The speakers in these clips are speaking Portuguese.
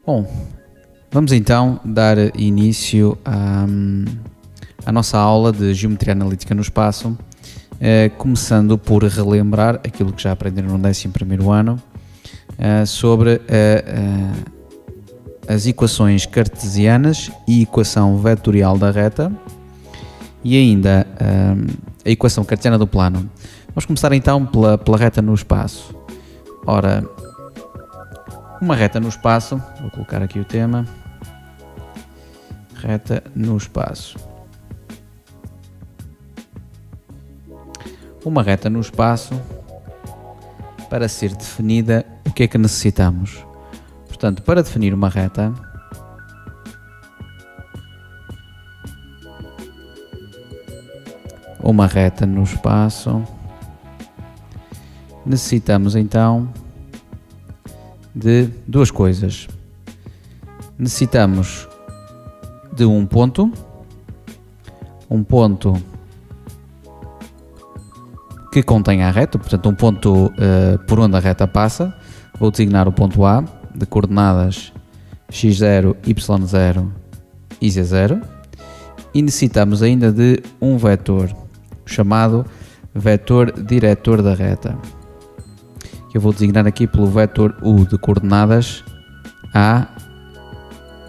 Bom, vamos então dar início à nossa aula de Geometria Analítica no Espaço, começando por relembrar aquilo que já aprenderam no 11º ano sobre as equações cartesianas e equação vetorial da reta e ainda a equação cartesiana do plano. Vamos começar então pela reta no espaço. Ora, uma reta no espaço, vou colocar aqui o tema, reta no espaço. Uma reta no espaço, para ser definida, o que é que necessitamos? Portanto, para definir uma reta, no espaço, necessitamos então de duas coisas. Necessitamos de um ponto que contenha a reta, portanto um ponto por onde a reta passa. Vou designar o ponto A de coordenadas x0, y0 e z0, e necessitamos ainda de um vetor chamado vetor diretor da reta, que eu vou designar aqui pelo vetor U de coordenadas A,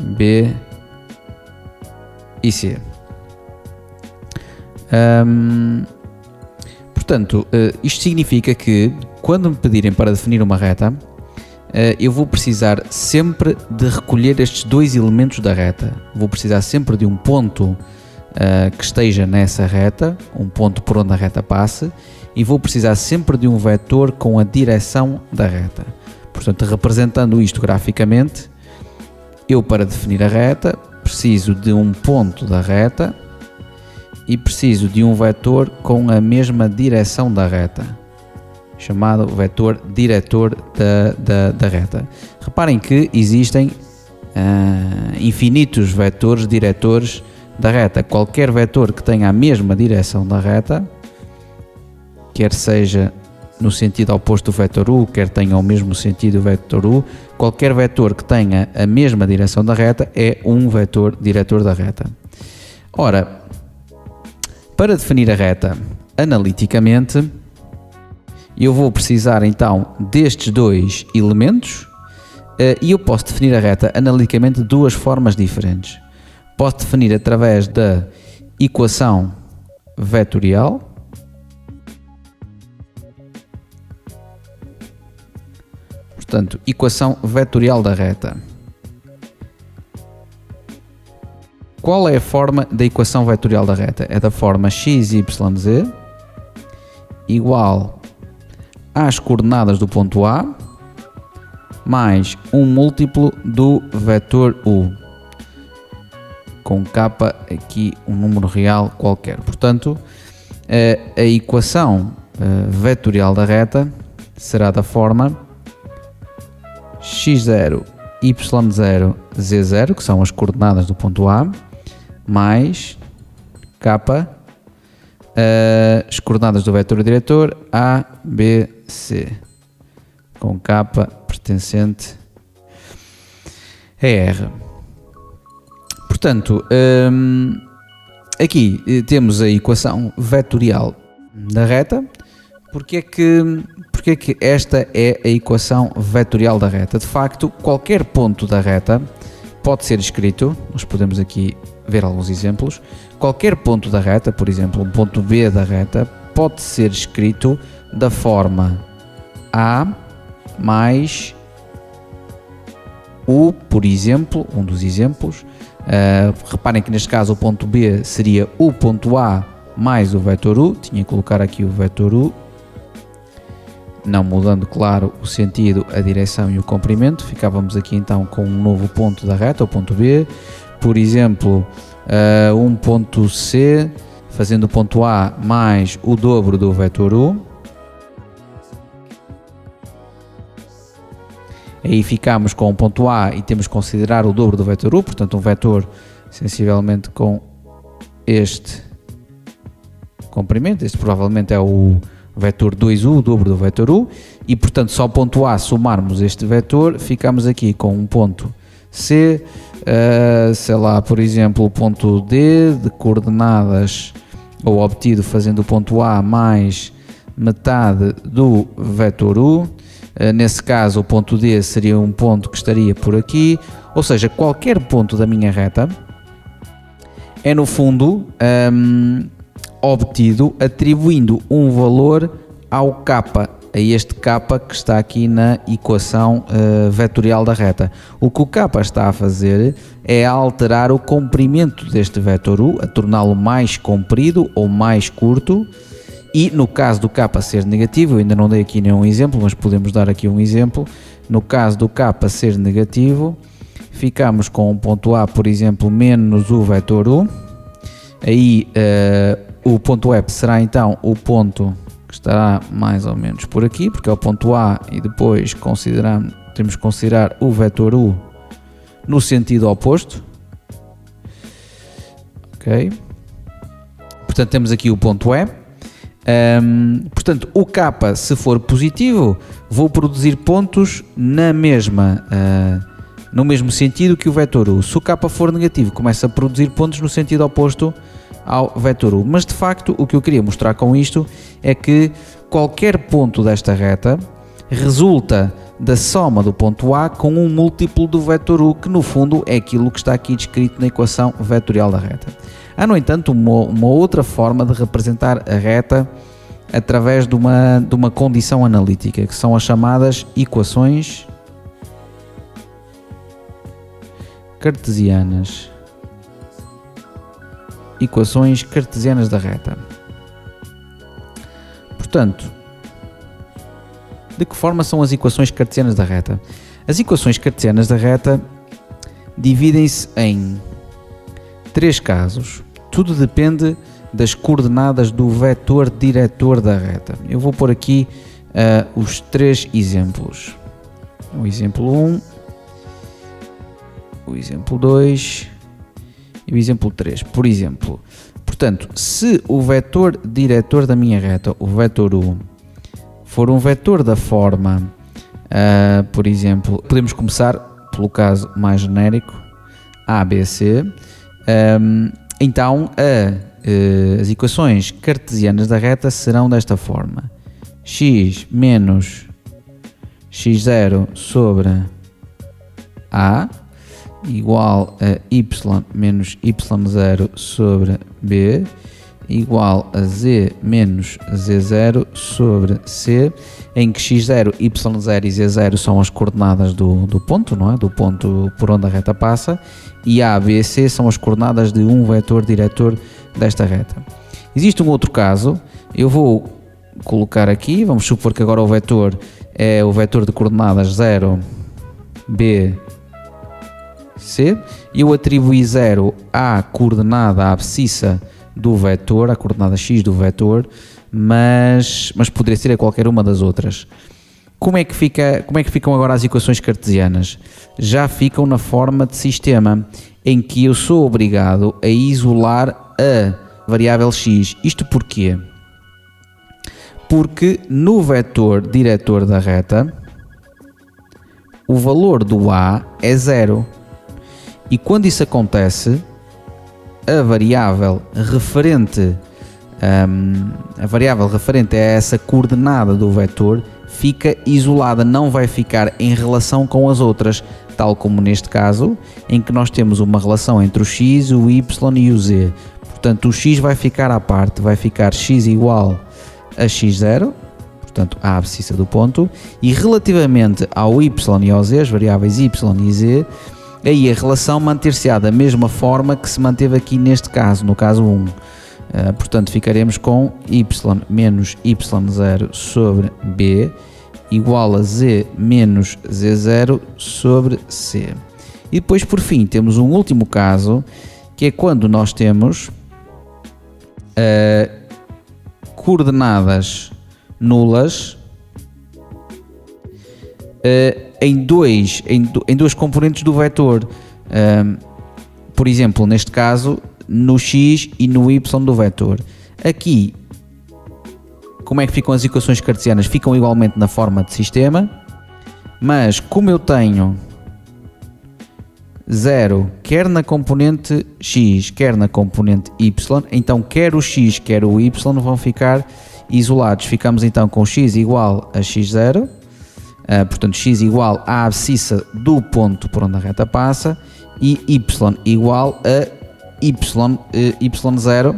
B e C. Portanto, isto significa que quando me pedirem para definir uma reta, eu vou precisar sempre de recolher estes dois elementos da reta. Vou precisar sempre de um ponto que esteja nessa reta, um ponto por onde a reta passe, e vou precisar sempre de um vetor com a direção da reta. Portanto, representando isto graficamente, eu para definir a reta preciso de um ponto da reta e preciso de um vetor com a mesma direção da reta, chamado vetor diretor da reta. Reparem que existem infinitos vetores diretores da reta. Qualquer vetor que tenha a mesma direção da reta, quer seja no sentido oposto do vetor U, quer tenha o mesmo sentido do vetor U, qualquer vetor que tenha a mesma direção da reta é um vetor diretor da reta. Ora, para definir a reta analiticamente, eu vou precisar então destes dois elementos e eu posso definir a reta analiticamente de duas formas diferentes. Posso definir através da equação vetorial, portanto, equação vetorial da reta. Qual é a forma da equação vetorial da reta? É da forma x, y, z igual às coordenadas do ponto A mais um múltiplo do vetor U, com k aqui um número real qualquer. Portanto, a equação vetorial da reta será da forma x0, y0, z0, que são as coordenadas do ponto A, mais k, as coordenadas do vetor diretor A, B, C, com k pertencente a R. Portanto, aqui temos a equação vetorial da reta. Porque é que esta é a equação vetorial da reta? De facto, qualquer ponto da reta pode ser escrito, nós podemos aqui ver alguns exemplos, qualquer ponto da reta, por exemplo, um ponto B da reta, pode ser escrito da forma A mais U, por exemplo, um dos exemplos. Reparem que neste caso o ponto B seria o ponto A mais o vetor U, tinha que colocar aqui o vetor U, não mudando, claro, o sentido, a direção e o comprimento. Ficávamos aqui então com um novo ponto da reta, o ponto B. Por exemplo, um ponto C, fazendo o ponto A mais o dobro do vetor U. Aí ficamos com o ponto A e temos que considerar o dobro do vetor U, portanto um vetor sensivelmente com este comprimento. Este provavelmente é o vetor 2u, o dobro do vetor u, e portanto só o ponto A somarmos este vetor, ficamos aqui com um ponto C, sei lá, por exemplo, o ponto D de coordenadas ou obtido fazendo o ponto A mais metade do vetor U. Nesse caso, o ponto D seria um ponto que estaria por aqui, ou seja, qualquer ponto da minha reta é no fundo obtido atribuindo um valor ao K, a este K que está aqui na equação vetorial da reta. O que o K está a fazer é alterar o comprimento deste vetor U, a torná-lo mais comprido ou mais curto, e no caso do K ser negativo, eu ainda não dei aqui nenhum exemplo, mas podemos dar aqui um exemplo. No caso do K ser negativo, ficamos com o ponto A, por exemplo, menos o vetor U. Aí o ponto E será então o ponto que estará mais ou menos por aqui, porque é o ponto A, e depois temos que considerar o vetor U no sentido oposto. Ok? Portanto, temos aqui o ponto E. Portanto, o K, se for positivo, vou produzir pontos no mesmo sentido que o vetor U. Se o K for negativo, começa a produzir pontos no sentido oposto ao vetor U. Mas de facto, o que eu queria mostrar com isto é que qualquer ponto desta reta resulta da soma do ponto A com um múltiplo do vetor U, que no fundo é aquilo que está aqui descrito na equação vetorial da reta. Há, no entanto, uma outra forma de representar a reta através de uma condição analítica, que são as chamadas equações cartesianas. Equações cartesianas da reta. Portanto, de que forma são as equações cartesianas da reta? As equações cartesianas da reta dividem-se em 3 casos. Tudo depende das coordenadas do vetor diretor da reta. Eu vou pôr aqui os 3 exemplos. O exemplo 1, o exemplo 2 e o exemplo 3. Por exemplo, portanto, se o vetor diretor da minha reta, o vetor U, for um vetor da forma, por exemplo, podemos começar pelo caso mais genérico, ABC, então as equações cartesianas da reta serão desta forma: x menos x0 sobre A igual a y menos y0 sobre B igual a z menos z0 sobre C, em que x0, y0 e z0 são as coordenadas do ponto, não é? Do ponto por onde a reta passa, e A, B e C são as coordenadas de um vetor diretor desta reta. Existe um outro caso, eu vou colocar aqui, vamos supor que agora o vetor é o vetor de coordenadas 0, B, C, e eu atribuí 0 à coordenada abscissa do vetor, a coordenada x do vetor, mas poderia ser a qualquer uma das outras. Como é que ficam agora as equações cartesianas? Já ficam na forma de sistema, em que eu sou obrigado a isolar a variável x. Isto porquê? Porque no vetor diretor da reta, o valor do A é 0. E quando isso acontece, a variável referente a essa coordenada do vetor fica isolada, não vai ficar em relação com as outras, tal como neste caso, em que nós temos uma relação entre o x, o y e o z. Portanto, o x vai ficar à parte, vai ficar x igual a x0, portanto, a abscissa do ponto, e relativamente ao y e ao z, as variáveis y e z, aí a relação manter-se-á da mesma forma que se manteve aqui neste caso, no caso 1. Portanto, ficaremos com y menos y0 sobre b igual a z menos z0 sobre c. E depois, por fim, temos um último caso, que é quando nós temos coordenadas nulas em duas componentes do vetor. Por exemplo, neste caso, no x e no y do vetor. Aqui, como é que ficam as equações cartesianas? Ficam igualmente na forma de sistema, mas como eu tenho 0 quer na componente x, quer na componente y, então quer o x, quer o y vão ficar isolados. Ficamos então com x igual a x0, portanto x igual à abscissa do ponto por onde a reta passa, e y igual a y0,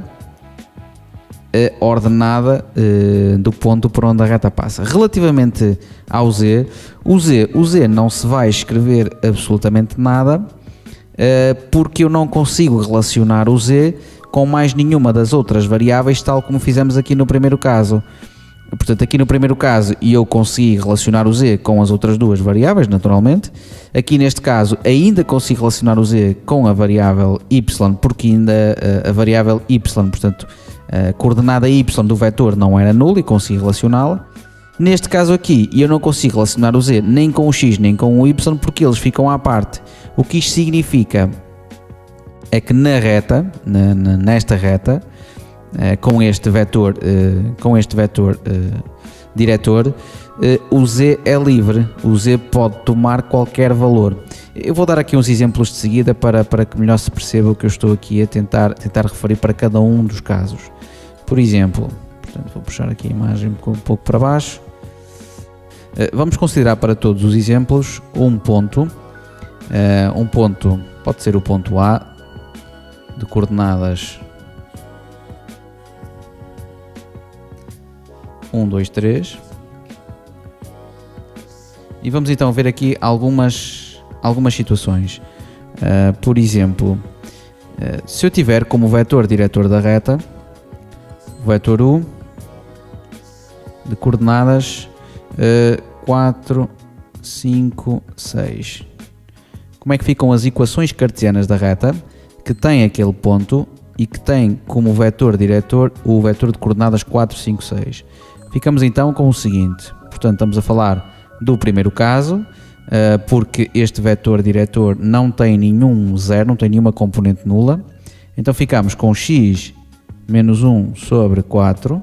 ordenada do ponto por onde a reta passa. Relativamente ao z, o z não se vai escrever absolutamente nada, porque eu não consigo relacionar o z com mais nenhuma das outras variáveis, tal como fizemos aqui no primeiro caso. Portanto, aqui no primeiro caso eu consegui relacionar o z com as outras duas variáveis, naturalmente. Aqui neste caso ainda consigo relacionar o z com a variável y, porque ainda a variável y, portanto, a coordenada y do vetor não era nula e consegui relacioná-la. Neste caso aqui eu não consigo relacionar o z nem com o x nem com o y, porque eles ficam à parte. O que isto significa é que na reta, nesta reta, com este vetor diretor, o z é livre, o z pode tomar qualquer valor. Eu vou dar aqui uns exemplos de seguida para que melhor se perceba o que eu estou aqui a tentar referir para cada um dos casos. Por exemplo, portanto, vou puxar aqui a imagem um pouco para baixo. Vamos considerar para todos os exemplos um ponto pode ser o ponto A, de coordenadas 1, 2, 3, e vamos então ver aqui algumas situações. Por exemplo, se eu tiver como vetor diretor da reta o vetor U de coordenadas 4, 5, 6, como é que ficam as equações cartesianas da reta que tem aquele ponto e que tem como vetor diretor o vetor de coordenadas 4, 5, 6? Ficamos então com o seguinte, portanto estamos a falar do primeiro caso, porque este vetor diretor não tem nenhum zero, não tem nenhuma componente nula, então ficamos com x menos 1 sobre 4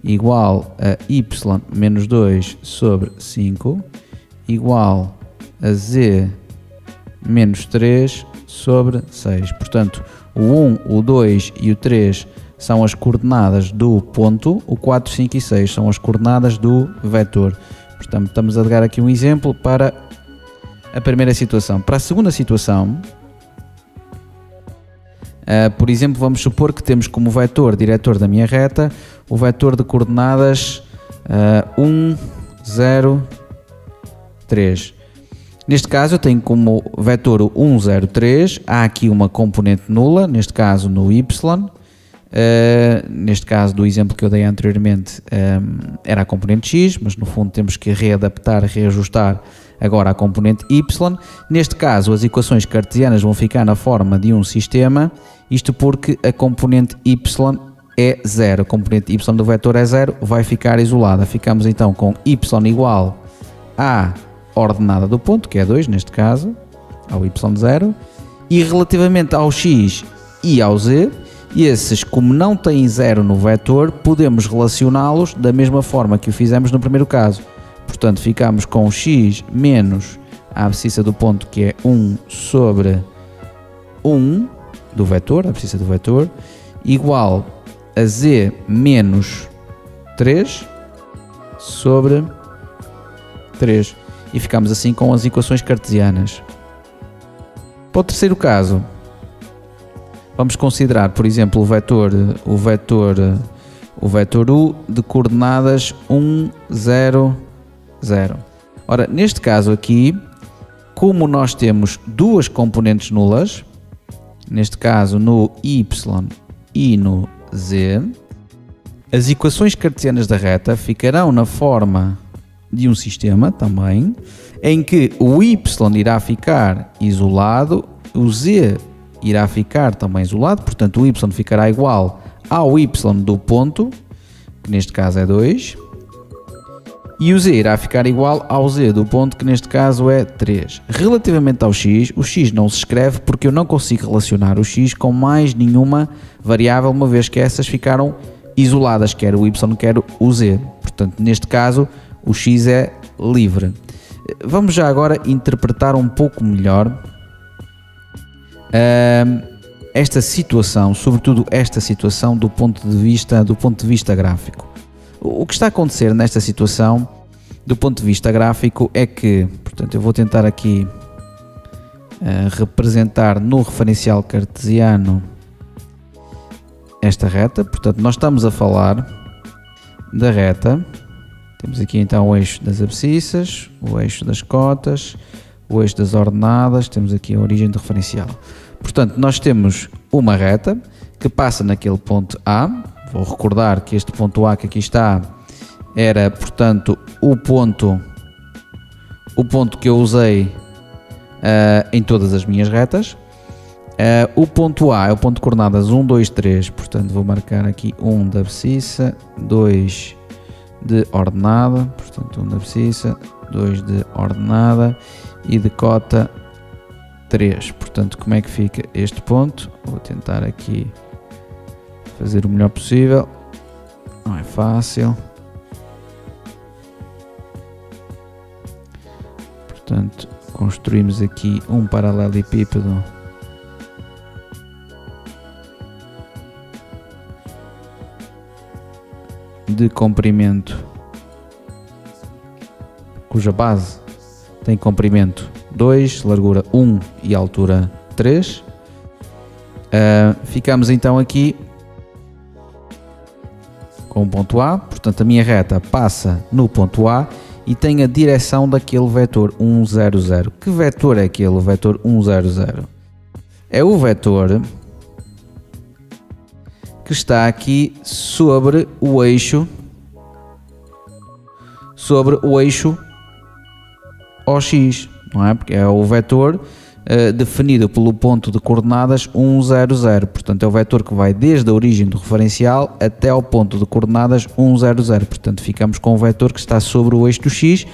igual a y menos 2 sobre 5 igual a z menos 3 sobre 6. Portanto, o 1, o 2 e o 3 são as coordenadas do ponto, o 4, 5 e 6 são as coordenadas do vetor. Portanto, estamos a dar aqui um exemplo para a primeira situação. Para a segunda situação, por exemplo, vamos supor que temos como vetor diretor da minha reta o vetor de coordenadas 1, 0, 3. Neste caso eu tenho como vetor 1, 0, 3, há aqui uma componente nula, neste caso no y, neste caso do exemplo que eu dei anteriormente era a componente x, mas no fundo temos que readaptar, reajustar agora a componente y. Neste caso as equações cartesianas vão ficar na forma de um sistema, isto porque a componente y é 0, a componente y do vetor é 0, vai ficar isolada. Ficamos então com y igual à ordenada do ponto, que é 2 neste caso, ao y0, e relativamente ao x e ao z, esses, como não têm 0 no vetor, podemos relacioná-los da mesma forma que o fizemos no primeiro caso. Portanto, ficamos com x menos a abscissa do ponto, que é 1 sobre 1 do vetor, a abscissa do vetor, igual a z menos 3 sobre 3. E ficamos assim com as equações cartesianas. Para o terceiro caso, vamos considerar, por exemplo, o vetor U de coordenadas 1, 0, 0. Ora, neste caso aqui, como nós temos duas componentes nulas, neste caso no y e no z, as equações cartesianas da reta ficarão na forma de um sistema também, em que o y irá ficar isolado, o z irá ficar também isolado, portanto o y ficará igual ao y do ponto, que neste caso é 2, e o z irá ficar igual ao z do ponto, que neste caso é 3. Relativamente ao x, o x não se escreve porque eu não consigo relacionar o x com mais nenhuma variável, uma vez que essas ficaram isoladas, quer o y, quer o z. Portanto, neste caso, o x é livre. Vamos já agora interpretar um pouco melhor esta situação, sobretudo esta situação do ponto de vista gráfico. O que está a acontecer nesta situação do ponto de vista gráfico é que, portanto, eu vou tentar aqui representar no referencial cartesiano esta reta. Portanto, nós estamos a falar da reta. Temos aqui então o eixo das abscissas, o eixo das cotas, o eixo das ordenadas, temos aqui a origem do referencial. Portanto, nós temos uma reta que passa naquele ponto A. Vou recordar que este ponto A que aqui está era, portanto, o ponto que eu usei em todas as minhas retas. O ponto A é o ponto de coordenadas 1, 2, 3, portanto vou marcar aqui 1 da abscissa, 2 de ordenada, portanto 1 da abscissa, 2 de ordenada e de cota 3. Portanto, como é que fica este ponto? Vou tentar aqui fazer o melhor possível, não é fácil. Portanto, construímos aqui um paralelepípedo de comprimento cuja base tem comprimento 2, largura 1 e altura 3. Ficamos então aqui com o ponto A, portanto a minha reta passa no ponto A e tem a direção daquele vetor 1, 0, 0. Que vetor é aquele vetor 1, 0, 0? É o vetor que está aqui sobre o eixo OX, não é? Porque é o vetor definido pelo ponto de coordenadas 1, 0, 0. Portanto, é o vetor que vai desde a origem do referencial até ao ponto de coordenadas 1, 0, 0. Portanto, ficamos com o vetor que está sobre o eixo do X,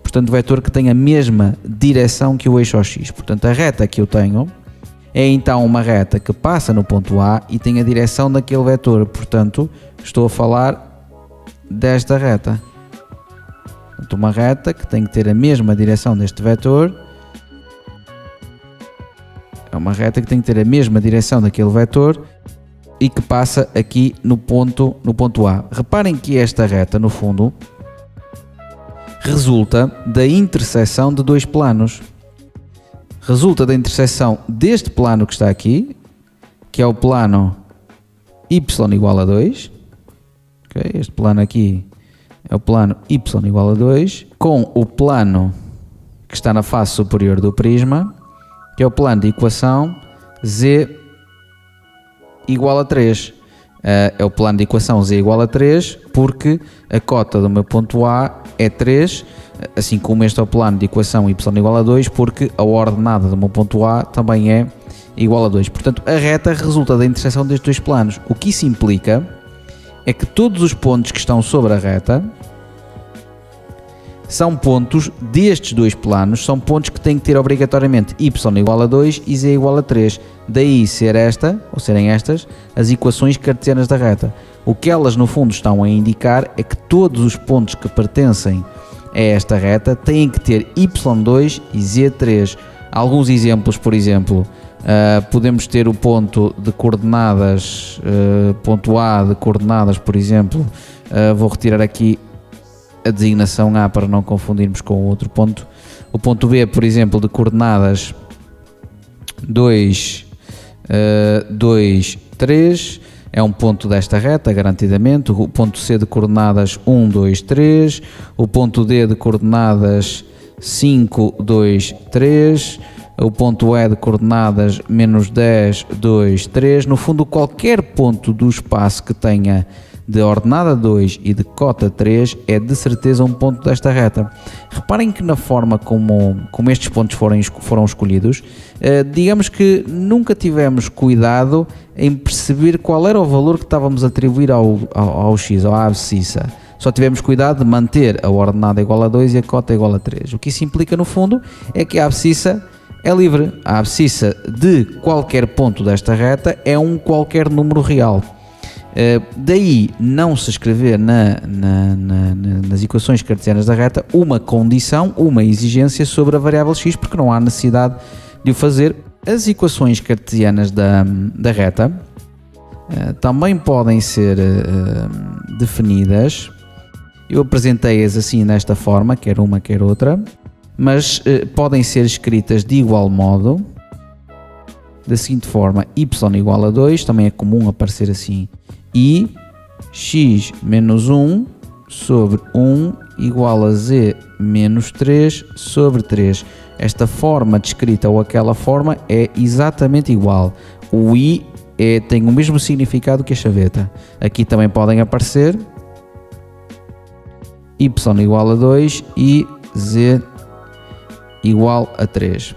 portanto, o vetor que tem a mesma direção que o eixo OX. Portanto, a reta que eu tenho é então uma reta que passa no ponto A e tem a direção daquele vetor. Portanto, estou a falar desta reta. Portanto, uma reta que tem que ter a mesma direção deste vetor. É uma reta que tem que ter a mesma direção daquele vetor e que passa aqui no ponto A. Reparem que esta reta, no fundo, resulta da interseção de dois planos. Resulta da interseção deste plano que está aqui, que é o plano y igual a 2. Okay? Este plano aqui é o plano y igual a 2, com o plano que está na face superior do prisma, que é o plano de equação z igual a 3. É o plano de equação z igual a 3 porque a cota do meu ponto A é 3, assim como este é o plano de equação y igual a 2 porque a ordenada do meu ponto A também é igual a 2. Portanto, a reta resulta da interseção destes dois planos. O que isso implica é que todos os pontos que estão sobre a reta são pontos destes dois planos, são pontos que têm que ter obrigatoriamente y igual a 2 e z igual a 3. Daí serem estas as equações cartesianas da reta. O que elas no fundo estão a indicar é que todos os pontos que pertencem a esta reta têm que ter y2 e z3. Alguns exemplos, por exemplo, podemos ter o ponto de coordenadas, ponto A de coordenadas, por exemplo, vou retirar aqui a designação A para não confundirmos com o outro ponto. O ponto B, por exemplo, de coordenadas 2, 3, é um ponto desta reta, garantidamente. O ponto C de coordenadas 1, 2, 3. O ponto D de coordenadas 5, 2, 3. O ponto E de coordenadas menos 10, 2, 3. No fundo, qualquer ponto do espaço que tenha de ordenada 2 e de cota 3 é de certeza um ponto desta reta. Reparem que na forma como estes pontos foram escolhidos, digamos que nunca tivemos cuidado em perceber qual era o valor que estávamos a atribuir ao x, à abscissa. Só tivemos cuidado de manter a ordenada igual a 2 e a cota igual a 3. O que isso implica no fundo é que a abscissa é livre. A abscissa de qualquer ponto desta reta é um qualquer número real. Daí não se escrever nas equações cartesianas da reta uma condição, uma exigência sobre a variável x, porque não há necessidade de o fazer. As equações cartesianas da reta também podem ser definidas. Eu apresentei-as assim nesta forma, quer uma, quer outra, mas podem ser escritas de igual modo, da seguinte forma: y igual a 2, também é comum aparecer assim, e x menos 1 sobre 1 igual a z menos 3 sobre 3. Esta forma de escrita ou aquela forma é exatamente igual. O i tem o mesmo significado que a chaveta. Aqui também podem aparecer y igual a 2 e z igual a 3.